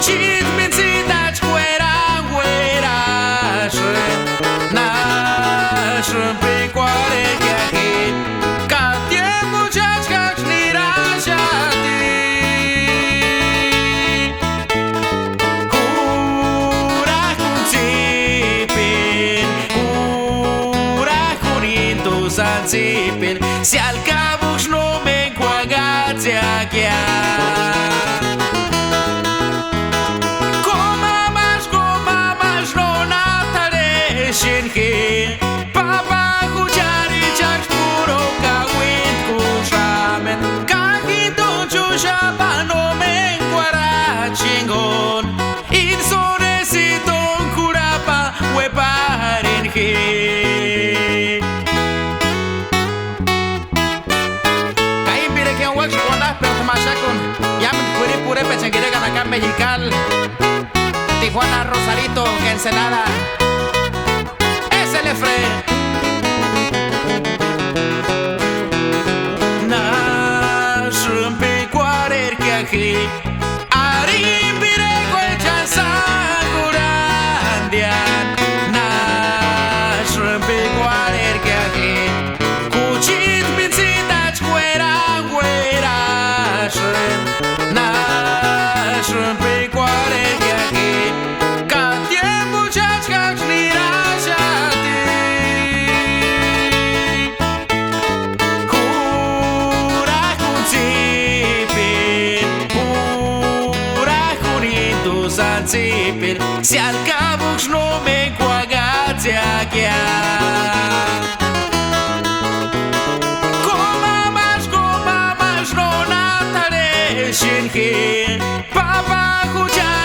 Cucit mințitaci cuerașă Nașă pe coare chiahe Ca timpul ceași caci nirașa ti Cura cu țipin Cura cu rintu sa țipin Si al cabuș nu me încoagația chiar Papa cuciari ceaș puro ca uit cu șamen Ca hitunciu șapa no me încoara chingon In sonesiton curapa ueparin he Ca impire que un wax cuanda pero tomashakun Yamen puri pure pechenguire ganaca mexical Tijuana, Rosarito, Ensenada ESELEFRE Nacho pe coarer chiahe Arim pirekue chansangurandian Nacho pe coarer chiahe Cucit mințitaci cuerașă Nacho pe coarer chiahe Ca timpul ceași caci nirașa Si al cabuș nu me încoagația chiar Cum amaș no natale și-n he Papa cu cea